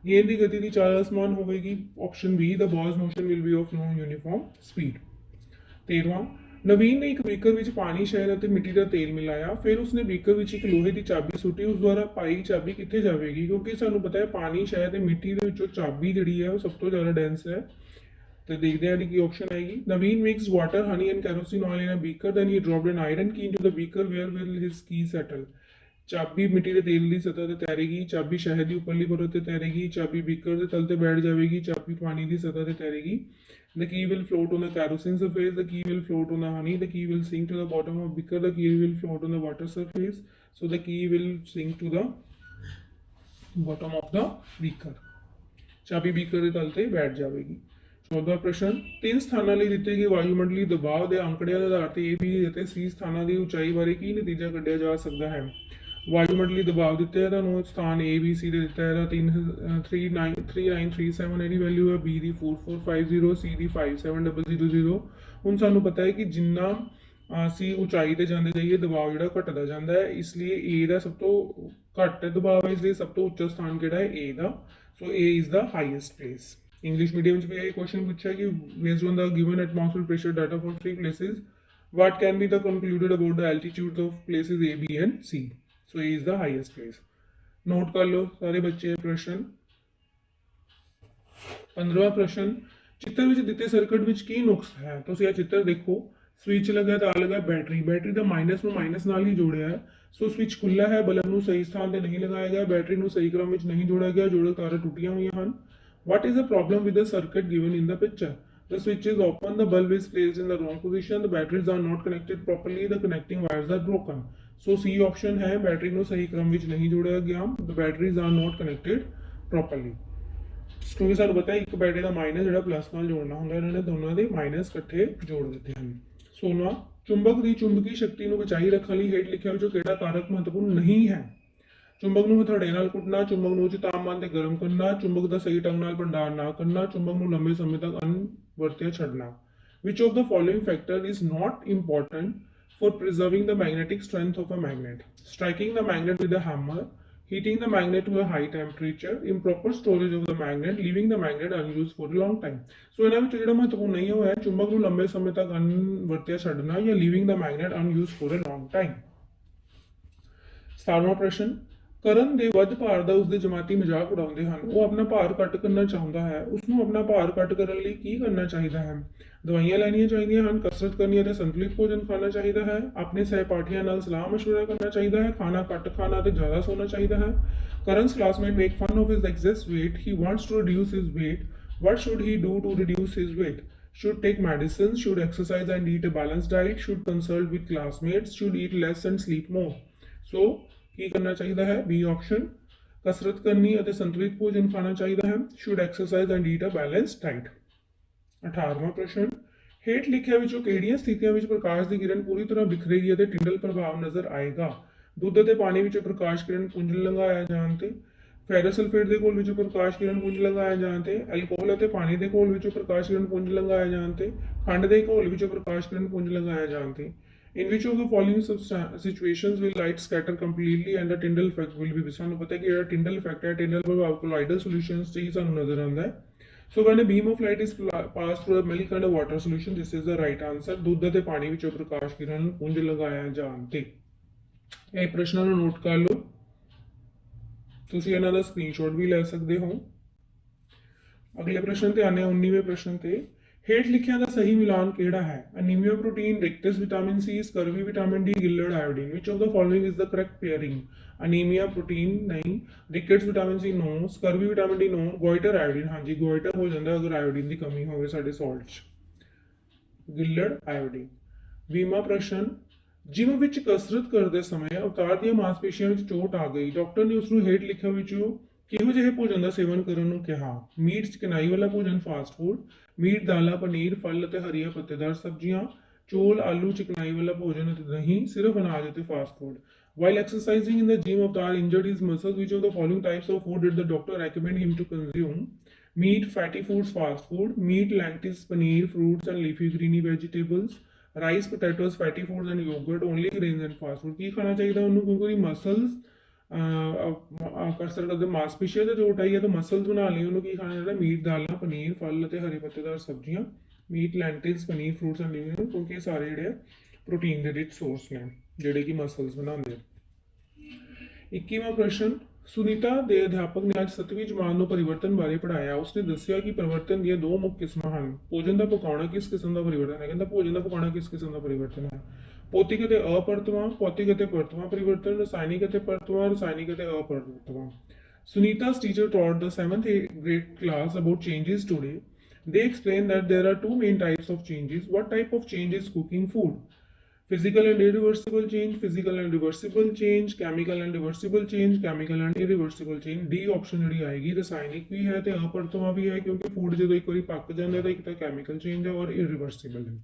ਗੇਂਦ ਦੀ ਗਤੀ ਦੀ ਚਾਲ ਅਸਮਾਨ ਹੋਵੇਗੀ। Option B the ball's motion will be of non-uniform speed। 13ਵਾਂ, ਨਵੀਨ ਨੇ ਇੱਕ ਬੀਕਰ ਵਿੱਚ ਪਾਣੀ, ਸ਼ਹਿਦ ਅਤੇ ਮਿੱਟੀ ਦਾ ਤੇਲ ਮਿਲਾਇਆ, ਫਿਰ ਉਸਨੇ ਬੀਕਰ ਵਿੱਚ ਇੱਕ ਲੋਹੇ ਦੀ ਚਾਬੀ ਸੁੱਟੀ, ਉਸ ਦੁਆਰਾ ਪਾਈ ਚਾਬੀ ਕਿੱਥੇ ਜਾਵੇਗੀ? ਕਿਉਂਕਿ ਸਾਨੂੰ ਪਤਾ ਹੈ ਪਾਣੀ, ਸ਼ਹਿਦ ਤੇ ਮਿੱਟੀ ਦੇ ਵਿੱਚੋਂ ਚਾਬੀ ਜਿਹੜੀ ਹੈ ਉਹ ਸਭ ਤੋਂ ਜ਼ਿਆਦਾ ਡੈਂਸ ਹੈ, ਤੇ ਦੇਖਦੇ ਹਾਂ ਕੀ ਆਪਸ਼ਨ ਆਏਗੀ। Naveen mix water, honey and kerosene oil in a beaker, then he dropped an iron key into the beaker, where will his key settle? ਚਾਬੀ ਮਿੱਟੀ ਦੇ ਤੇਲ ਦੀ ਸਤਹ ਤੇ ਤੈਰੇਗੀ, ਚਾਬੀ ਸ਼ਹਿਦ ਦੀ ਉੱਪਰਲੀ ਪਰਤ ਤੇ ਤੈਰੇਗੀ, ਚਾਬੀ ਬੀਕਰ ਦੇ ਤਲ ਤੇ ਬੈਠ ਜਾਵੇਗੀ, ਚਾਬੀ ਪਾਣੀ ਦੀ ਸਤਹ ਤੇ ਤੈਰੇਗੀ। The key will float on the kerosene surface, the key will float on the honey, the key will sink to the bottom of beaker, the key will float on the water surface, so the key will sink to the bottom of the beaker। ਚਾਬੀ beaker ਦੇ ਤਲ ਤੇ ਬੈਠ ਜਾਵੇਗੀ। 14ਵਾਂ ਪ੍ਰਸ਼ਨ, ਤਿੰਨ ਸਥਾਨਾਂ ਲਈ ਦਿੱਤੇ ਗਏ ਵਾਯੂਮੰਡਲੀ ਦਬਾਅ ਦੇ ਅੰਕੜਿਆਂ ਦੇ ਆਧਾਰ ਤੇ A, B ਅਤੇ C ਸਥਾਨਾਂ ਦੀ ਉਚਾਈ ਬਾਰੇ ਕੀ ਨਤੀਜਾ ਕੱਢਿਆ ਜਾ ਸਕਦਾ ਹੈ? ਵਾਯੂਮੰਡਲੀ ਦਬਾਅ ਦਿੱਤੇ ਹੈ ਤੁਹਾਨੂੰ, ਸਥਾਨ A, B, C ਦੇ ਦਿੱਤਾ ਹੈ 3937 ਇਹਦੀ ਵੈਲਿਊ ਹੈ, B ਦੀ 4450, C ਦੀ 57000। ਹੁਣ ਸਾਨੂੰ ਪਤਾ ਹੈ ਕਿ ਜਿੰਨਾ ਅਸੀਂ ਉਚਾਈ ਤੇ ਜਾਂਦੇ ਜਾਈਏ ਦਬਾਅ ਜਿਹੜਾ ਘਟਦਾ ਜਾਂਦਾ ਹੈ, ਇਸ ਲਈ A ਦਾ ਸਭ ਤੋਂ ਘੱਟ ਦਬਾਅ ਹੈ, ਇਸ ਲਈ ਸਭ ਤੋਂ ਉੱਚਾ ਸਥਾਨ ਕਿਹੜਾ ਹੈ? A the. So A is the highest place. English medium 'ਚ ਵੀ ਇਹ ਕੁਐਸਚਨ ਪੁੱਛਿਆ ਕਿ based on the given atmosphere pressure data for 3 places what can be the concluded about the altitudes of places A, B and C? So A is the highest place। Note कर लो सारे बच्चे प्रश्न। 15वां प्रश्न, चित्र ਵਿੱਚ ਦਿੱਤੇ ਸਰਕਟ ਵਿੱਚ ਕੀ ਨੁਕਸ ਹੈ? ਤੁਸੀਂ ਇਹ ਚਿੱਤਰ ਦੇਖੋ, ਸਵਿਚ ਲੱਗਾ ਤਾਂ ਲੱਗਾ ਬੈਟਰੀ ਦਾ ਮਾਈਨਸ ਨੂੰ ਮਾਈਨਸ ਨਾਲ ਹੀ ਜੋੜਿਆ ਹੈ। ਸੋ ਸਵਿਚ ਖੁੱਲਾ ਹੈ, ਬਲਬ ਨੂੰ ਸਹੀ ਸਥਾਨ ਤੇ ਨਹੀਂ ਲਗਾਇਆ ਗਿਆ, ਬੈਟਰੀ ਨੂੰ ਸਹੀ ਕ੍ਰਮ ਵਿੱਚ ਨਹੀਂ ਜੋੜਿਆ ਗਿਆ, ਜੋੜਕ ਤਾਰਾਂ ਟੁੱਟੀਆਂ ਹੋਈਆਂ ਹਨ। What is the problem with the circuit given in the picture? The switch is open, the bulb is placed in the wrong position, the batteries are not connected properly, the connecting wires are broken. So C option है battery ਨੂੰ ਸਹੀ ਕ੍ਰਮ ਵਿੱਚ ਨਹੀਂ ਜੋੜਿਆ ਗਿਆ, the batteries are not connected properly. ਕਿਉਂਕਿ ਸਾਨੂੰ ਪਤਾ ਹੈ ਇੱਕ ਬੈਟਰੀ ਦਾ ਮਾਈਨਸ ਜਿਹੜਾ ਪਲੱਸ ਨਾਲ ਜੋੜਨਾ ਹੁੰਦਾ, ਇਹਨਾਂ ਨੇ ਦੋਨਾਂ ਦੇ ਮਾਈਨਸ ਇਕੱਠੇ ਜੋੜ ਦਿੱਤੇ ਹਨ। 16 ਚੁੰਬਕ ਦੀ ਚੁੰਬਕੀ ਸ਼ਕਤੀ ਨੂੰ ਬਚਾਈ ਰੱਖਣ ਲਈ ਹੇਠ ਲਿਖਿਆ ਵਿੱਚੋਂ ਕਿਹੜਾ ਕਾਰਕ ਮਹੱਤਵਪੂਰਨ ਨਹੀਂ ਹੈ? ਚੁੰਬਕ ਨੂੰ ਹਥੌੜੇ ਨਾਲ ਕੁੱਟਣਾ, ਚੁੰਬਕ ਨੂੰ ਉੱਚ ਤਾਪਮਾਨ ਤੇ ਗਰਮ ਕਰਨਾ, ਚੁੰਬਕ ਦਾ ਸਹੀ ਢੰਗ ਨਾਲ ਭੰਡਾਰ ਨਾ ਕਰਨਾ, ਚੁੰਬਕ ਨੂੰ ਲੰਬੇ ਸਮੇਂ ਤੱਕ ਅਣਵਰਤਿਆ ਛੱਡਣਾ। Which of the following factor is not important for preserving the magnetic strength of a magnet? Striking the magnet with a hammer, heating the magnet to a high temperature, improper storage of the magnet, leaving the magnet unused for a long time. So ਇਹਨਾਂ ਵਿੱਚ ਜਿਹੜਾ ਮਹੱਤਵਪੂਰਨ ਨਹੀਂ ਹੋਇਆ ਚੁੰਬਕ ਨੂੰ ਲੰਬੇ ਸਮੇਂ ਤੱਕ ਅਣਵਰਤਿਆ ਛੱਡਣਾ ਜਾਂ leaving the magnet unused for a long time। 17ਵਾਂ ਪ੍ਰਸ਼ਨ ਕਰਨ ਦੇ ਵੱਧ ਭਾਰ ਦਾ ਉਸਦੇ ਜਮਾਤੀ ਮਜ਼ਾਕ ਉਡਾਉਂਦੇ ਹਨ। ਉਹ ਆਪਣਾ ਭਾਰ ਘੱਟ ਕਰਨਾ ਚਾਹੁੰਦਾ ਹੈ, ਉਸਨੂੰ ਆਪਣਾ ਭਾਰ ਘੱਟ ਕਰਨ ਲਈ ਕੀ ਕਰਨਾ ਚਾਹੀਦਾ ਹੈ? ਦਵਾਈਆਂ ਲੈਣੀਆਂ ਚਾਹੀਦੀਆਂ ਹਨ, ਕਸਰਤ ਕਰਨੀ ਅਤੇ ਸੰਤੁਲਿਤ ਭੋਜਨ ਖਾਣਾ ਚਾਹੀਦਾ ਹੈ, ਆਪਣੇ ਸਹਿਪਾਠੀਆਂ ਨਾਲ ਸਲਾਹ ਮਸ਼ਵਰਾ ਕਰਨਾ ਚਾਹੀਦਾ ਹੈ, ਖਾਣਾ ਘੱਟ ਖਾਣਾ ਅਤੇ ਜ਼ਿਆਦਾ ਸੌਣਾ ਚਾਹੀਦਾ ਹੈ। Karan's classmate make fun of his excess weight. He wants to reduce his weight. What should he do to reduce his weight? Should take medicines, should exercise and eat a balanced diet, should consult with classmates, should eat less and sleep more. So ਕੀ ਕਰਨਾ ਚਾਹੀਦਾ ਹੈ? B option ਕਸਰਤ ਕਰਨੀ ਅਤੇ ਸੰਤੁਲਿਤ ਭੋਜਨ ਖਾਣਾ ਚਾਹੀਦਾ ਹੈ, should exercise and eat a balanced diet. 18ਵਾਂ ਪ੍ਰਸ਼ਨ ਹੇਠ ਲਿਖਿਆ ਵਿੱਚੋਂ ਕਿਹੜੀਆਂ ਸਥਿਤੀਆਂ ਵਿੱਚ ਪ੍ਰਕਾਸ਼ ਦੀ ਕਿਰਨ ਪੂਰੀ ਤਰ੍ਹਾਂ ਬਿਖਰੇਗੀ ਅਤੇ ਟਿੰਡਲ ਪ੍ਰਭਾਵ ਨਜ਼ਰ ਆਏਗਾ? ਦੁੱਧ ਅਤੇ ਪਾਣੀ ਵਿੱਚੋਂ ਪ੍ਰਕਾਸ਼ ਕਿਰਨ ਪੁੰਜ ਲੰਘਾਇਆ ਜਾਣ ਤੇ, ਫੈਰਸ ਸਲਫੇਟ ਦੇ ਘੋਲ ਵਿੱਚੋਂ ਪ੍ਰਕਾਸ਼ ਕਿਰਨ ਪੁੰਜ ਲੰਘਾਇਆ ਜਾਣ ਤੇ, ਐਲਕੋਹਲ ਅਤੇ ਪਾਣੀ ਦੇ ਘੋਲ ਵਿੱਚੋਂ ਪ੍ਰਕਾਸ਼ ਕਿਰਨ ਪੁੰਜ ਲੰਘਾਇਆ ਜਾਣ ਤੇ, ਖੰਡ ਦੇ ਘੋਲ ਵਿੱਚੋਂ ਪ੍ਰਕਾਸ਼ ਕਿਰਨ ਪੁੰਜ ਲੰਘਾਇਆ ਜਾਣ ਤੇ। In which of the following situations will light scatter completely and the Tyndall effect will be? ਸਾਨੂੰ ਪਤਾ ਹੈ ਕਿ ਜਿਹੜਾ Tyndall effect ਹੈ, Tyndall ਪ੍ਰਭਾਵ colloidal solutions 'ਚ ਹੀ ਸਾਨੂੰ ਨਜ਼ਰ ਆਉਂਦਾ ਹੈ। So when a beam of light is passed through a milk and a water solution, this is the right answer. ਦੁੱਧ ਅਤੇ ਪਾਣੀ ਵਿੱਚੋਂ ਪ੍ਰਕਾਸ਼ ਕਿਰਨ ਪੁੰਜ ਲਗਾਇਆ ਜਾਣ ਤੇ। ਇਹ ਪ੍ਰਸ਼ਨਾਂ ਨੂੰ ਨੋਟ ਕਰ ਲਓ, ਤੁਸੀਂ ਇਹਨਾਂ ਦਾ ਸਕਰੀਨਸ਼ਾਟ ਵੀ ਲੈ ਸਕਦੇ ਹੋ। ਅਗਲੇ ਪ੍ਰਸ਼ਨ ਤੇ ਆਨੇ 19ਵੇਂ ਪ੍ਰਸ਼ਨ ਤੇ ਹੇਠ ਲਿਖਿਆਂ ਦਾ ਸਹੀ ਮਿਲਾਨ ਕਿਹੜਾ ਹੈ? Anaemia protein, rickets vitamin C, scurvy vitamin D, ਗਿਲਰਡ iodine. Which of the following is the correct pairing? Anaemia protein ਨਹੀਂ, rickets vitamin C no, scurvy vitamin D no, goitre iodine ਹਾਂਜੀ ਗੋਇਟਰ ਹੋ ਜਾਂਦਾ ਅਗਰ ਆਇਓਡੀਨ ਦੀ ਕਮੀ ਹੋਵੇ ਸਾਡੇ salt 'ਚ। ਗਿਲਰਡ ਆਇਓਡੀਨ। 20ਵਾਂ ਪ੍ਰਸ਼ਨ ਜਿਮ ਵਿੱਚ ਕਸਰਤ ਕਰਦੇ ਸਮੇਂ ਅਵਤਾਰ ਦੀਆਂ ਮਾਸਪੇਸ਼ੀਆਂ ਵਿੱਚ ਚੋਟ ਆ ਗਈ, ਡਾਕਟਰ ਨੇ ਉਸ ਨੂੰ ਹੇਠ ਲਿਖਿਆ ਵਿੱਚੋਂ ਕਿਹੋ ਜਿਹੇ ਭੋਜਨ ਦਾ ਸੇਵਨ ਕਰਨ ਨੂੰ ਕਿਹਾ? ਮੀਟ ਚਿਕਨਾਈ ਵਾਲਾ ਭੋਜਨ ਫਾਸਟ ਫੂਡ, ਮੀਟ ਦਾਲਾਂ ਪਨੀਰ ਫਲ ਅਤੇ ਹਰੀਆਂ ਪੱਤੇਦਾਰ ਸਬਜ਼ੀਆਂ, ਚੌਲ ਆਲੂ ਚਿਕਨਾਈ ਵਾਲਾ ਭੋਜਨ ਅਤੇ ਦਹੀਂ, ਸਿਰਫ ਅਨਾਜ ਅਤੇ fast food. While exercising in the gym, Avtar injured his muscles. Which of the following types of food did the doctor recommend him to consume? Meat, fatty foods, fast food, meat, lentils, paneer, fruits and leafy greeny vegetables, rice, potatoes, fatty foods and yogurt, only grains and fast food। ਕੀ ਖਾਣਾ ਚਾਹੀਦਾ ਉਹਨੂੰ ਕਿਉਂਕਿ ਉਹਦੀ muscles ਕਸਰਤ ਕਰਦੇ ਮਾਸਪੇਸ਼ੀਆਂ ਦਾ ਚੋਟ ਆਈ ਹੈ ਤਾਂ ਮਸਲਸ ਬਣਾ ਲਈ, ਉਹਨੂੰ ਕੀ ਖਾਣਾ ਚਾਹੀਦਾ? ਮੀਟ ਦਾਲਾਂ ਪਨੀਰ ਫਲ ਅਤੇ ਹਰੇ ਪੱਤੇਦਾਰ ਸਬਜ਼ੀਆਂ, meat lentils paneer fruits and ਲੀਵੀ, ਕਿਉਂਕਿ ਇਹ ਸਾਰੇ ਜਿਹੜੇ ਪ੍ਰੋਟੀਨ ਦੇ ਰਿਚ ਸੋਰਸ ਨੇ ਜਿਹੜੇ ਕਿ ਮਸਲਸ ਬਣਾਉਂਦੇ ਆ। 21ਵਾਂ ਪ੍ਰਸ਼ਨ ਸੁਨੀਤਾ ਦੇ ਅਧਿਆਪਕ ਨੇ ਅੱਜ 7ਵੀਂ ਜਮਾਤ ਨੂੰ ਪਰਿਵਰਤਨ ਬਾਰੇ ਪੜ੍ਹਾਇਆ। ਉਸਨੇ ਦੱਸਿਆ ਕਿ ਪਰਿਵਰਤਨ ਦੀਆਂ ਦੋ ਮੁੱਖ ਕਿਸਮਾਂ ਹਨ। ਭੋਜਨ ਦਾ ਪਕਾਉਣਾ ਕਿਸ ਕਿਸਮ ਦਾ ਪਰਿਵਰਤਨ ਹੈ? ਕਹਿੰਦਾ ਭੋਜਨ ਦਾ ਪਕਾਉਣਾ ਕਿਸ ਕਿਸਮ ਦਾ ਪਰਿਵਰਤਨ ਹੈ? ਭੌਤਿਕ ਅਤੇ ਅਪਰਤਵਾਂ, ਭੌਤਿਕ ਅਤੇ ਪਰਤਵਾਂ ਪਰਿਵਰਤਨ, ਰਸਾਇਣਿਕ ਅਤੇ ਪਰਤਵਾਂ, ਰਸਾਇਣਿਕ ਅਤੇ ਅਪਰਤਵਾਂ। Sunita's teacher taught the 7th grade class about changes today. They explained that there are two main types of changes. What type of change is cooking food? Physical and irreversible change, physical and reversible change, chemical and reversible change, chemical and irreversible change। D option ਜਿਹੜੀ ਆਏਗੀ ਰਸਾਇਣਿਕ ਵੀ ਹੈ ਤੇ ਅਪਰਤਵਾਂ ਵੀ ਹੈ, ਕਿਉਂਕਿ food ਜਦੋਂ ਇੱਕ ਵਾਰੀ ਪੱਕ ਜਾਂਦਾ ਤਾਂ ਇੱਕ ਤਾਂ ਕੈਮੀਕਲ ਚੇਂਜ ਹੈ ਔਰ irreversible ਹੈ।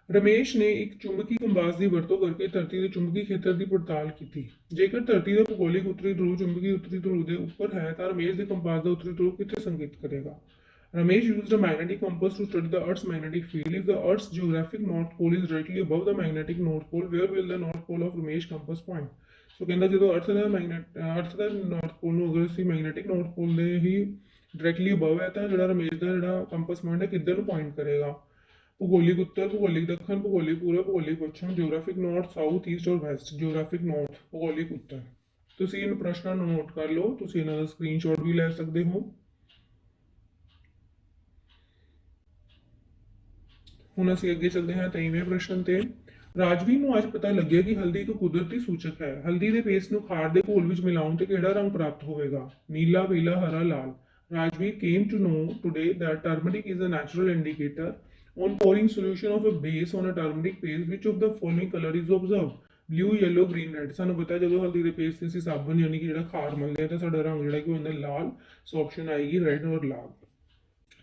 ਰਮੇਸ਼ ਨੇ ਇੱਕ ਚੁੰਬਕੀ ਕੰਬਾਸ ਦੀ ਵਰਤੋਂ ਕਰਕੇ ਧਰਤੀ ਦੇ ਚੁੰਬਕੀ ਖੇਤਰ ਦੀ ਪੜਤਾਲ ਕੀਤੀ। ਜੇਕਰ ਧਰਤੀ ਦਾ ਭੂਗੋਲਿਕ ਉੱਤਰੀ ਧਰੁਵ ਚੁੰਬਕੀ ਉੱਤਰੀ ਧਰੁਵ ਦੇ ਉੱਪਰ ਹੈ ਤਾਂ ਰਮੇਸ਼ ਦੇ ਕੰਬਾਸ ਦਾ ਉੱਤਰੀ ਧਰੁਵ ਕਿੱਥੇ ਸੰਕੇਤ ਕਰੇਗਾ? Ramesh used a magnetic compass to study the Earth's magnetic field. If the Earth's geographic north pole is directly above the magnetic north pole, where will the north pole of Ramesh compass point? So ਕਹਿੰਦਾ ਜਦੋਂ ਅਰਥ ਦਾ north ਪੋਲ ਨੂੰ ਅਗਰ ਅਸੀਂ magnetic north ਪੋਲ ਦੇ ਹੀ directly above ਹੈ ਤਾਂ ਜਿਹੜਾ ਰਮੇਸ਼ ਦਾ ਜਿਹੜਾ ਕੰਪਸ ਪੁਆਇੰਟ ਹੈ ਕਿੱਧਰ ਨੂੰ ਪੁਆਇੰਟ ਕਰੇਗਾ? ਭੂਗੋਲਿਕ ਉੱਤਰ, ਭੂਗੋਲਿਕ ਦੱਖਣ, ਭੂਗੋਲਿਕ ਪੂਰਬ, ਭੂਗੋਲਿਕ ਪੱਛਮ, ਜਿਓਗ੍ਰਾਫਿਕ ਨਾਰਥ, ਸਾਊਥ, ਈਸਟ ਔਰ ਵੈਸਟ। ਜਿਓਗ੍ਰਾਫਿਕ ਨਾਰਥ, ਭੂਗੋਲਿਕ ਉੱਤਰ। ਤੁਸੀਂ ਇਹਨਾਂ ਪ੍ਰਸ਼ਨਾਂ ਨੂੰ ਨੋਟ ਕਰ ਲਓ, ਤੁਸੀਂ ਇਹਨਾਂ ਦਾ ਸਕਰੀਨਸ਼ਾਟ ਵੀ ਲੈ ਸਕਦੇ ਹੋ। ਹੁਣ ਅਸੀਂ ਅੱਗੇ ਚੱਲਦੇ ਹਾਂ 23ਵੇਂ ਪ੍ਰਸ਼ਨ ਤੇ। ਰਾਜਵੀਰ ਨੂੰ ਅੱਜ ਪਤਾ ਲੱਗਿਆ ਕਿ ਹਲਦੀ ਇੱਕ ਕੁਦਰਤੀ ਸੂਚਕ ਹੈ। ਹਲਦੀ ਦੇ ਪੇਸਟ ਨੂੰ ਖਾਰ ਦੇ ਘੋਲ ਵਿੱਚ ਮਿਲਾਉਣ ਤੇ ਕਿਹੜਾ ਰੰਗ ਪ੍ਰਾਪਤ ਹੋਵੇਗਾ? ਨੀਲਾ, ਪੀਲਾ, ਹਰਾ, ਲਾਲ। Rajveer came to know today that turmeric is a natural indicator. On pouring solution of a base on a turmeric paste, which of the following color is observed? Blue, yellow, green, red. ਸਾਨੂੰ ਪਤਾ ਜਦੋਂ ਹਲਦੀ ਦੇ paste ਤੇ ਅਸੀਂ ਸਾਬਣ ਯਾਨੀ ਕਿ ਜਿਹੜਾ ਖਾਰ ਮਲਦੇ ਆ ਤਾਂ ਸਾਡਾ ਰੰਗ ਜਿਹੜਾ ਕਿ ਹੁੰਦਾ ਲਾਲ, ਸੋ ਆਪਸ਼ਨ ਆਏਗੀ ਰੈੱਡ ਔਰ ਲਾਲ।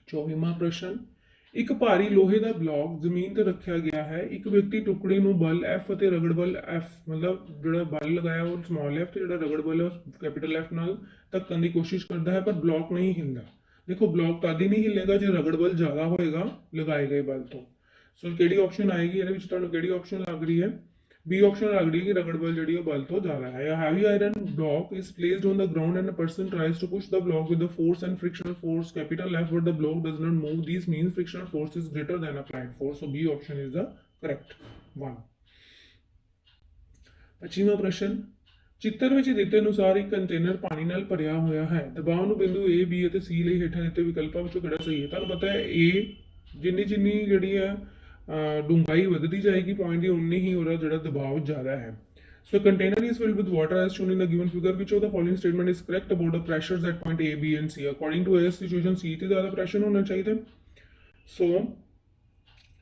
24ਵਾਂ ਪ੍ਰਸ਼ਨ, ਇੱਕ ਭਾਰੀ ਲੋਹੇ ਦਾ ਬਲੌਕ ਜ਼ਮੀਨ ਤੇ ਰੱਖਿਆ ਗਿਆ ਹੈ। ਇੱਕ ਵਿਅਕਤੀ ਟੁਕੜੇ ਨੂੰ ਬਲ F ਅਤੇ ਰਗੜ ਬਲ F ਮਤਲਬ ਜਿਹੜਾ ਬਲ ਲਗਾਇਆ ਉਹ ਸਮਾਲ F ਤੇ ਜਿਹੜਾ ਰਗੜ ਬਲ ਹੈ ਉਹ ਕੈਪੀਟਲ F ਨਾਲ ਧੱਕਣ ਦੀ ਕੋਸ਼ਿਸ਼ ਕਰਦਾ ਹੈ, ਪਰ ਬਲੌਕ ਨਹੀਂ ਹਿਲਦਾ। ਦੇਖੋ ਬਲੌਕ ਤਦ ਹੀ ਨਹੀਂ ਹਿੱਲੇਗਾ ਜੇ ਰਗੜ ਬਲ ਜ਼ਿਆਦਾ ਹੋਏਗਾ ਲਗਾਏ ਗਏ ਬਲ ਤੋਂ। ਸੋ ਕਿਹੜੀ ਆਪਸ਼ਨ ਆਏਗੀ ਇਹਦੇ ਵਿੱਚ? ਤੁਹਾਨੂੰ ਕਿਹੜੀ ਆਪਸ਼ਨ ਲੱਗ ਰਹੀ ਹੈ? बी ऑप्शन लग रही है कि रगड़ बल जी बल तो ज़्यादा है। या heavy iron block is placed on the ground and a person tries to push the block with the force and frictional force capital F but the block does not move. This means frictional force is greater than applied force. So B option is the correct one. 25वां प्रश्न, चित्र ਵਿੱਚ ਦਿੱਤੇ ਅਨੁਸਾਰ ਇੱਕ container ਪਾਣੀ ਨਾਲ ਭਰਿਆ ਹੋਇਆ ਹੈ। ਦਬਾਅ ਨੂੰ ਬਿੰਦੂ A, B ਅਤੇ C ਲਈ ਹੇਠਾਂ ਦਿੱਤੇ ਵਿਕਲਪਾਂ ਵਿੱਚੋਂ ਕਿਹੜਾ ਸਹੀ ਹੈ? ਤੁਹਾਨੂੰ ਪਤਾ ਹੈ A ਜਿੰਨੀ ਜਿਹੜੀ ਹੈ ਡੂੰਘਾਈ ਵਧਦੀ ਜਾਏਗੀ ਪੁਆਇੰਟ ਦੀ ਉਨੀ ਹੀ ਉਹਦਾ ਜਿਹੜਾ ਦਬਾਅ ਜ਼ਿਆਦਾ ਹੈ। So container is filled with water as shown in the given figure which of the following statement is correct about the pressures at point A, B and C according to ਇਸ situation C ਤੇ ਜ਼ਿਆਦਾ pressure ਹੋਣਾ ਚਾਹੀਦਾ। So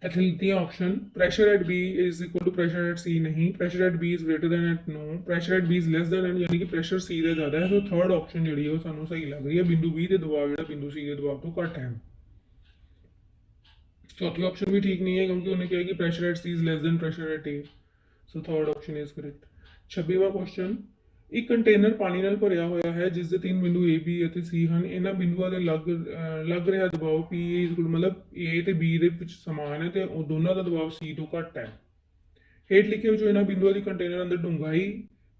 ਇੱਥੇ ਲਿਖੀ option pressure at B is equal to pressure at C ਨਹੀਂ, pressure at B is greater than at no, pressure at B is less then at ਯਾਨੀ ਕਿ ਪ੍ਰੈਸ਼ਰ C ਦਾ ਜ਼ਿਆਦਾ ਹੈ। ਸੋ ਥਰਡ ਆਪਸ਼ਨ ਜਿਹੜੀ ਹੈ ਉਹ ਸਾਨੂੰ ਸਹੀ ਲੱਗ ਰਹੀ ਹੈ, ਬਿੰਦੂ B ਦੇ ਦਬਾਅ ਜਿਹੜਾ ਬਿੰਦੂ C ਦੇ ਦਬਾਅ ਤੋਂ ਘੱਟ ਹੈ। चौथी ऑप्शन भी ठीक नहीं है क्योंकि उन्हें कहा कि pressure at C is less than pressure at A. So third option is correct. 26वां क्वेश्चन, एक कंटेनर पानी ਨਾਲ ਭਰਿਆ ਹੋਇਆ ਹੈ ਜਿਸ ਦੇ ਤਿੰਨ ਬਿੰਦੂ A, B ਅਤੇ C ਹਨ। ਇਹਨਾਂ ਬਿੰਦੂਆਂ ਦੇ ਲੱਗ ਰਿਹਾ ਦਬਾਅ P ਮਤਲਬ A ਤੇ B ਦੇ ਵਿੱਚ ਸਮਾਨ ਹੈ ਤੇ ਉਹ ਦੋਨਾਂ ਦਾ ਦਬਾਅ C ਤੋਂ ਘੱਟ ਹੈ। ਹੇਠ ਲਿਖੇ ਵਿੱਚੋਂ ਇਹਨਾਂ ਬਿੰਦੂਆਂ ਦੀ ਕੰਟੇਨਰ ਅੰਦਰ ਡੂੰਘਾਈ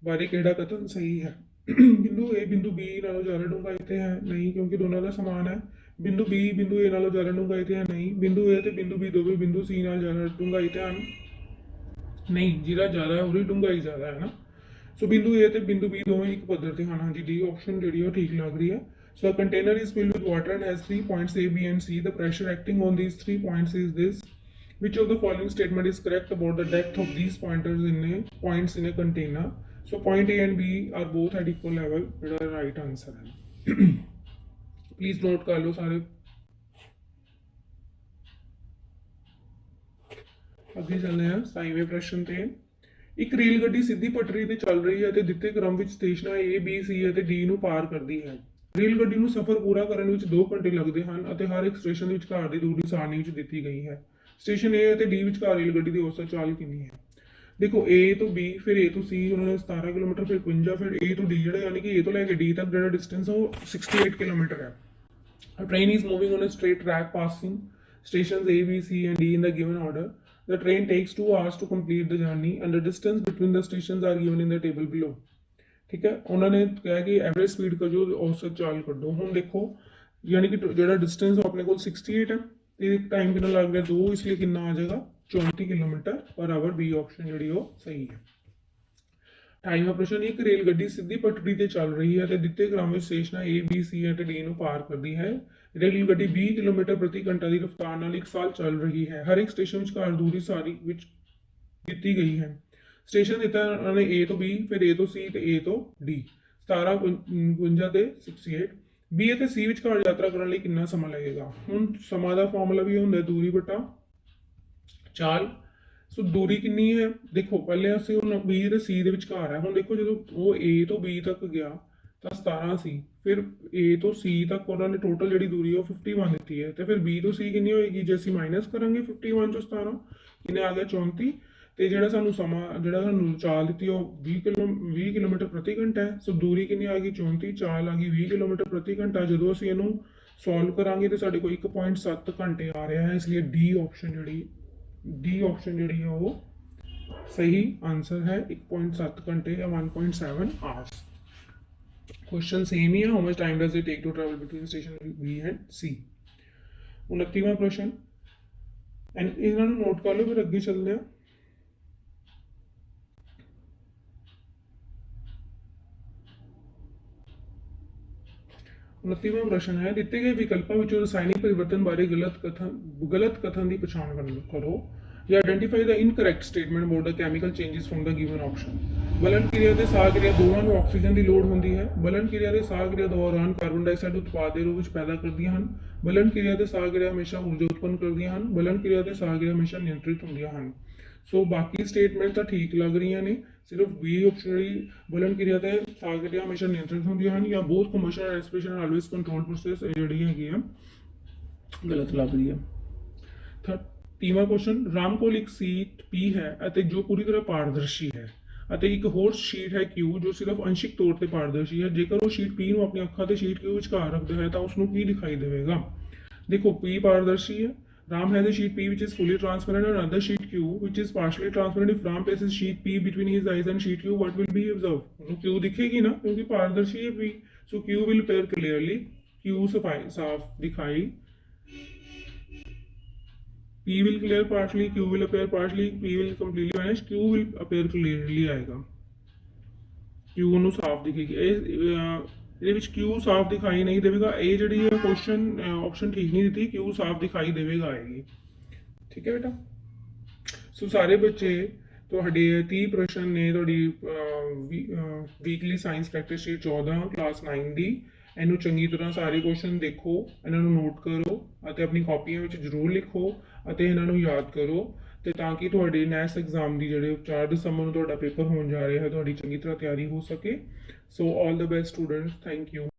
ਬਾਰੇ ਕਿਹੜਾ ਕਥਨ ਸਹੀ ਹੈ? ਬਿੰਦੂ A ਬਿੰਦੂ B ਨਾਲੋਂ ਜ਼ਿਆਦਾ ਡੂੰਘਾਈ ਤੇ ਹੈ ਨਹੀਂ ਕਿਉਂਕਿ ਦੋਨਾਂ ਦਾ ਸਮਾਨ ਹੈ। ਬਿੰਦੂ B ਬਿੰਦੂ A ਨਾਲੋਂ ਜ਼ਿਆਦਾ ਡੂੰਘਾਈ ਤੇ ਹੈ ਨਹੀਂ। ਬਿੰਦੂ A ਤੇ ਬਿੰਦੂ B ਦੋਵੇਂ ਬਿੰਦੂ C ਨਾਲ ਜ਼ਿਆਦਾ ਡੂੰਘਾਈ ਤੇ ਹਨ ਨਹੀਂ, ਜਿਹੜਾ ਜ਼ਿਆਦਾ ਹੈ ਉਹਦੀ ਡੂੰਘਾਈ ਜ਼ਿਆਦਾ ਹੈ ਨਾ। ਸੋ ਬਿੰਦੂ A ਤੇ ਬਿੰਦੂ B ਦੋਵੇਂ ਇੱਕ ਪੱਧਰ ਤੇ ਹਨ। ਹਾਂਜੀ ਡੀ ਆਪਸ਼ਨ ਜਿਹੜੀ ਉਹ ਠੀਕ ਲੱਗ ਰਹੀ ਹੈ। So a container is filled with water and has 3 points A, B and C. The pressure acting on these 3 points is this. Which of the following statement is correct about the depth of these points in a container? So point A and B are both at equal level. That is right answer है। Please note कर लो सारे। ਅੱਗੇ ਚੱਲਦੇ ਹਾਂ 27ਵੇਂ ਪ੍ਰਸ਼ਨ ਤੇ। ਇੱਕ rail ਗੱਡੀ ਸਿੱਧੀ ਪਟੜੀ ਤੇ ਚੱਲ ਰਹੀ ਹੈ ਤੇ ਦਿੱਤੇ ਕ੍ਰਮ ਵਿੱਚ ਸਟੇਸ਼ਨਾਂ A, B, C ਅਤੇ D ਨੂੰ ਪਾਰ ਕਰਦੀ ਹੈ। ਰੇਲ ਗੱਡੀ ਨੂੰ ਸਫ਼ਰ ਪੂਰਾ ਕਰਨ ਵਿੱਚ 2 ਘੰਟੇ ਲੱਗਦੇ ਹਨ ਅਤੇ ਹਰ ਇੱਕ ਸਟੇਸ਼ਨ ਦੇ ਵਿਚਕਾਰ ਦੀ ਦੂਰੀ ਸਾਰਣੀ ਵਿੱਚ ਦਿੱਤੀ ਗਈ ਹੈ। ਸਟੇਸ਼ਨ A ਅਤੇ D ਵਿਚਕਾਰ ਰੇਲ ਗੱਡੀ ਦੀ ਔਸਤ ਚਾਲ ਕਿੰਨੀ ਹੈ? ਦੇਖੋ A ਤੋਂ B ਫਿਰ A ਤੋਂ C ਉਹਨਾਂ ਨੇ 17 ਕਿਲੋਮੀਟਰ ਫਿਰ 51 ਫਿਰ A ਤੋਂ D ਜਿਹੜਾ ਯਾਨੀ ਕਿ A ਤੋਂ ਲੈ ਕੇ D ਤੱਕ ਜਿਹੜਾ ਡਿਸਟੈਂਸ ਉਹ 68 ਕਿਲੋਮੀਟਰ ਹੈ। A train is moving on a straight track passing stations A, B, C and D in the given order. The train takes 2 hours to complete the journey and the distance between the stations are given in the table below. ठीक है, उन्होंने कहा कि average speed का जो औसत चाल कर दो। हम देखो यानी कि जो डिस्टेंस अपने को 68 है तो टाइम कितना लग रहा है 2, इसलिए कितना आ जाएगा 34 kilometre per hour. B option जी सही है। 28वां प्रश्न, एक रेल ਗੱਡੀ ਸਿੱਧੀ ਪਟੜੀ ਤੇ ਚੱਲ ਰਹੀ ਹੈ ਤੇ ਦਿੱਤੇ ਕ੍ਰਮ ਵਿੱਚ ਸਟੇਸ਼ਨਾਂ A, B, C ਅਤੇ D ਨੂੰ ਪਾਰ ਕਰਦੀ ਹੈ। ਰੇਲ ਗੱਡੀ 20 ਕਿਲੋਮੀਟਰ ਪ੍ਰਤੀ ਘੰਟਾ ਦੀ ਰਫ਼ਤਾਰ ਨਾਲ 1 ਸਾਲ ਚੱਲ ਰਹੀ ਹੈ। ਹਰ ਇੱਕ ਸਟੇਸ਼ਨ ਵਿਚਕਾਰ ਦੂਰੀ ਸਾਰੀ ਵਿੱਚ ਦਿੱਤੀ ਗਈ ਹੈ। ਸਟੇਸ਼ਨ ਦਿੱਤਾ ਉਹਨਾਂ ਨੇ A ਤੋਂ B ਫਿਰ A ਤੋਂ C ਤੇ A ਤੋਂ D 17, 52 ਤੇ 68। B ਅਤੇ C ਵਿਚਕਾਰ ਯਾਤਰਾ ਕਰਨ ਲਈ ਕਿੰਨਾ ਸਮਾਂ ਲੱਗੇਗਾ? ਹੁਣ ਸਮਾਂ ਦਾ ਫਾਰਮੂਲਾ ਵੀ ਹੁੰਦਾ ਦੂਰੀ ਬਟਾ ਚਾਲ। ਸੋ ਦੂਰੀ ਕਿੰਨੀ ਹੈ? ਦੇਖੋ ਪਹਿਲੇ ਅਸੀਂ ਹੁਣ B ਤੇ C ਦੇ ਵਿਚਕਾਰ ਹੈ। ਹੁਣ ਦੇਖੋ ਜਦੋਂ ਉਹ A ਤੋਂ B ਤੱਕ ਗਿਆ ਤਾਂ 17 ਸੀ, ਫਿਰ A ਤੋਂ C ਤੱਕ ਉਹਨਾਂ ਨੇ ਟੋਟਲ ਜਿਹੜੀ ਦੂਰੀ ਉਹ 51 ਦਿੱਤੀ ਹੈ ਤੇ ਫਿਰ B ਤੋਂ C ਕਿੰਨੀ ਹੋਏਗੀ? ਜੇ ਅਸੀਂ ਮਾਈਨਸ ਕਰਾਂਗੇ 51 ਚੋਂ 17 ਕਿੰਨੇ ਆ ਗਿਆ 34 ਤੇ ਜਿਹੜਾ ਸਾਨੂੰ ਸਮਾਂ ਜਿਹੜਾ ਸਾਨੂੰ ਚਾਲ ਦਿੱਤੀ ਉਹ 20 ਕਿਲੋਮੀਟਰ ਪ੍ਰਤੀ ਘੰਟਾ ਹੈ। ਸੋ ਦੂਰੀ ਕਿੰਨੀ ਆ ਗਈ 34, ਚਾਲ ਆ ਗਈ 20 ਕਿਲੋਮੀਟਰ ਪ੍ਰਤੀ ਘੰਟਾ। ਜਦੋਂ ਅਸੀਂ ਇਹਨੂੰ ਸੋਲਵ ਕਰਾਂਗੇ ਤੇ ਸਾਡੇ ਕੋਲ 1.7 ਘੰਟੇ ਆ ਰਿਹਾ ਹੈ। ਇਸ ਲਈ ਡੀ ਆਪਸ਼ਨ ਜਿਹੜੀ ਹੈ ਉਹ ਸਹੀ ਆਨਸਰ ਹੈ। 1.7 ਘੰਟੇ ਜਾਂ 1.7 ਆਵਰਸ। क्वेश्चन सेम ही है। How much time does it take to travel between station B and C। 29वां प्रश्न एंड इन्हां नूं नोट कर लो फिर अगे चलते हैं। उनतीवां प्रश्न है, दिते गए विकल्पों विचों रसायनिक परिवर्तन बारे गलत कथन की पछाण करो। ਜਾਂ identify the incorrect statement about the chemical changes from the given option. ਬਲਨ ਕਿਰਿਆ ਤੇ ਸਾਹ ਕਿਰਿਆ ਦੋਵਾਂ ਨੂੰ ਆਕਸੀਜਨ ਦੀ ਲੋੜ ਹੁੰਦੀ ਹੈ। ਬਲਨ ਕਿਰਿਆ ਤੇ ਸਾਹ ਕਿਰਿਆ ਦੌਰਾਨ ਕਾਰਬਨ ਡਾਈਆਕਸਾਈਡ ਉਤਪਾਦ ਦੇ ਰੂਪ ਵਿੱਚ ਪੈਦਾ ਕਰਦੀਆਂ ਹਨ। ਬਲਨ ਕਿਰਿਆ ਤੇ ਸਾਹ ਕਿਰਿਆ ਹਮੇਸ਼ਾ ਊਰਜਾ ਉਤਪੰਨ ਕਰਦੀਆਂ ਹਨ। ਬਲਨ ਕਿਰਿਆ ਤੇ ਸਾਹ ਕਿਰਿਆ ਹਮੇਸ਼ਾ ਨਿਯੰਤਰਿਤ ਹੁੰਦੀਆਂ ਹਨ। ਸੋ ਬਾਕੀ ਸਟੇਟਮੈਂਟ ਤਾਂ ਠੀਕ ਲੱਗ ਰਹੀਆਂ ਨੇ, ਸਿਰਫ ਬੀ ਆਪਸ਼ਨ ਜਿਹੜੀ ਬਲਨ ਕਿਰਿਆ ਤੇ ਸਾਹ ਕਿਰਿਆ ਹਮੇਸ਼ਾ ਨਿਯੰਤਰਿਤ ਹੁੰਦੀਆਂ ਹਨ ਜਾਂ both combustion and respiration are always control process, ਇਹ ਜਿਹੜੀ ਹੈਗੀ ਆ ਗਲਤ ਲੱਗ ਰਹੀ ਹੈ। ਤੀਵਾਂ ਕੁਐਸਚਨ, ਰਾਮ ਕੋਲ ਇੱਕ ਸੀਟ P ਹੈ ਅਤੇ ਜੋ ਪੂਰੀ ਤਰ੍ਹਾਂ ਪਾਰਦਰਸ਼ੀ ਹੈ ਅਤੇ ਇੱਕ ਹੋਰ ਸ਼ੀਟ ਹੈ Q ਜੋ ਸਿਰਫ ਅੰਸ਼ਿਕ ਤੌਰ ਤੇ ਪਾਰਦਰਸ਼ੀ ਹੈ। ਜੇਕਰ ਉਹ ਸ਼ੀਟ P ਨੂੰ ਆਪਣੀ ਅੱਖਾਂ ਤੇ ਸ਼ੀਟ Q ਵਿਚਕਾਰ ਰੱਖਦਾ ਹੈ ਤਾਂ ਉਸ ਨੂੰ ਕੀ ਦਿਖਾਈ ਦੇਵੇਗਾ। ਦੇਖੋ P ਪਾਰਦਰਸ਼ੀ ਹੈ, Ram has a sheet P which is fully transparent and another sheet Q which is partially transparent. If Ram places sheet P between his eyes and sheet Q, what will be observed? ਉਹਨੂੰ Q ਦਿਖੇਗੀ ਨਾ ਕਿਉਂਕਿ ਪਾਰਦਰਸ਼ੀ ਹੈ P, so Q will appear clearly, Q ਸਾਫ਼ ਦਿਖਾਈ, P will clear partially, Q will appear partially, P will completely vanish, Q will appear clearly ਆਏਗਾ, Q ਨੂੰ ਸਾਫ਼ ਦਿਖੇਗੀ। ਇਹਦੇ ਵਿੱਚ Q ਸਾਫ਼ ਦਿਖਾਈ ਨਹੀਂ ਦੇਵੇਗਾ, ਇਹ ਜਿਹੜੀ ਹੈ ਕੁਐਸਚਨ ਆਪਸ਼ਨ ਠੀਕ ਨਹੀਂ ਦਿੱਤੀ, Q ਸਾਫ਼ ਦਿਖਾਈ ਦੇਵੇਗਾ ਆਏਗੀ। ਠੀਕ ਹੈ ਬੇਟਾ। ਸੋ ਸਾਰੇ ਬੱਚੇ ਤੁਹਾਡੇ 30 ਪ੍ਰਸ਼ਨ ਨੇ ਤੁਹਾਡੀ weekly science practice sheet 14 class 9 ਦੀ। ਇਹਨੂੰ ਚੰਗੀ ਤਰ੍ਹਾਂ ਸਾਰੇ ਕੁਐਸਚਨ ਦੇਖੋ, ਇਹਨਾਂ ਨੂੰ ਨੋਟ ਕਰੋ ਅਤੇ ਆਪਣੀ ਕਾਪੀਆਂ ਵਿੱਚ ਜ਼ਰੂਰ ਲਿਖੋ ਅਤੇ ਇਹਨਾਂ ਨੂੰ ਯਾਦ ਕਰੋ, ਤੇ ਤਾਂ ਕਿ ਤੁਹਾਡੇ ਨੈਕਸਟ ਐਗਜ਼ਾਮ ਦੀ ਜਿਹੜੇ 4 ਦਸੰਬਰ ਨੂੰ ਤੁਹਾਡਾ ਪੇਪਰ ਹੋਣ ਜਾ ਰਿਹਾ ਹੈ, ਤੁਹਾਡੀ ਚੰਗੀ ਤਰ੍ਹਾਂ ਤਿਆਰੀ ਹੋ ਸਕੇ। So all the best students, thank you.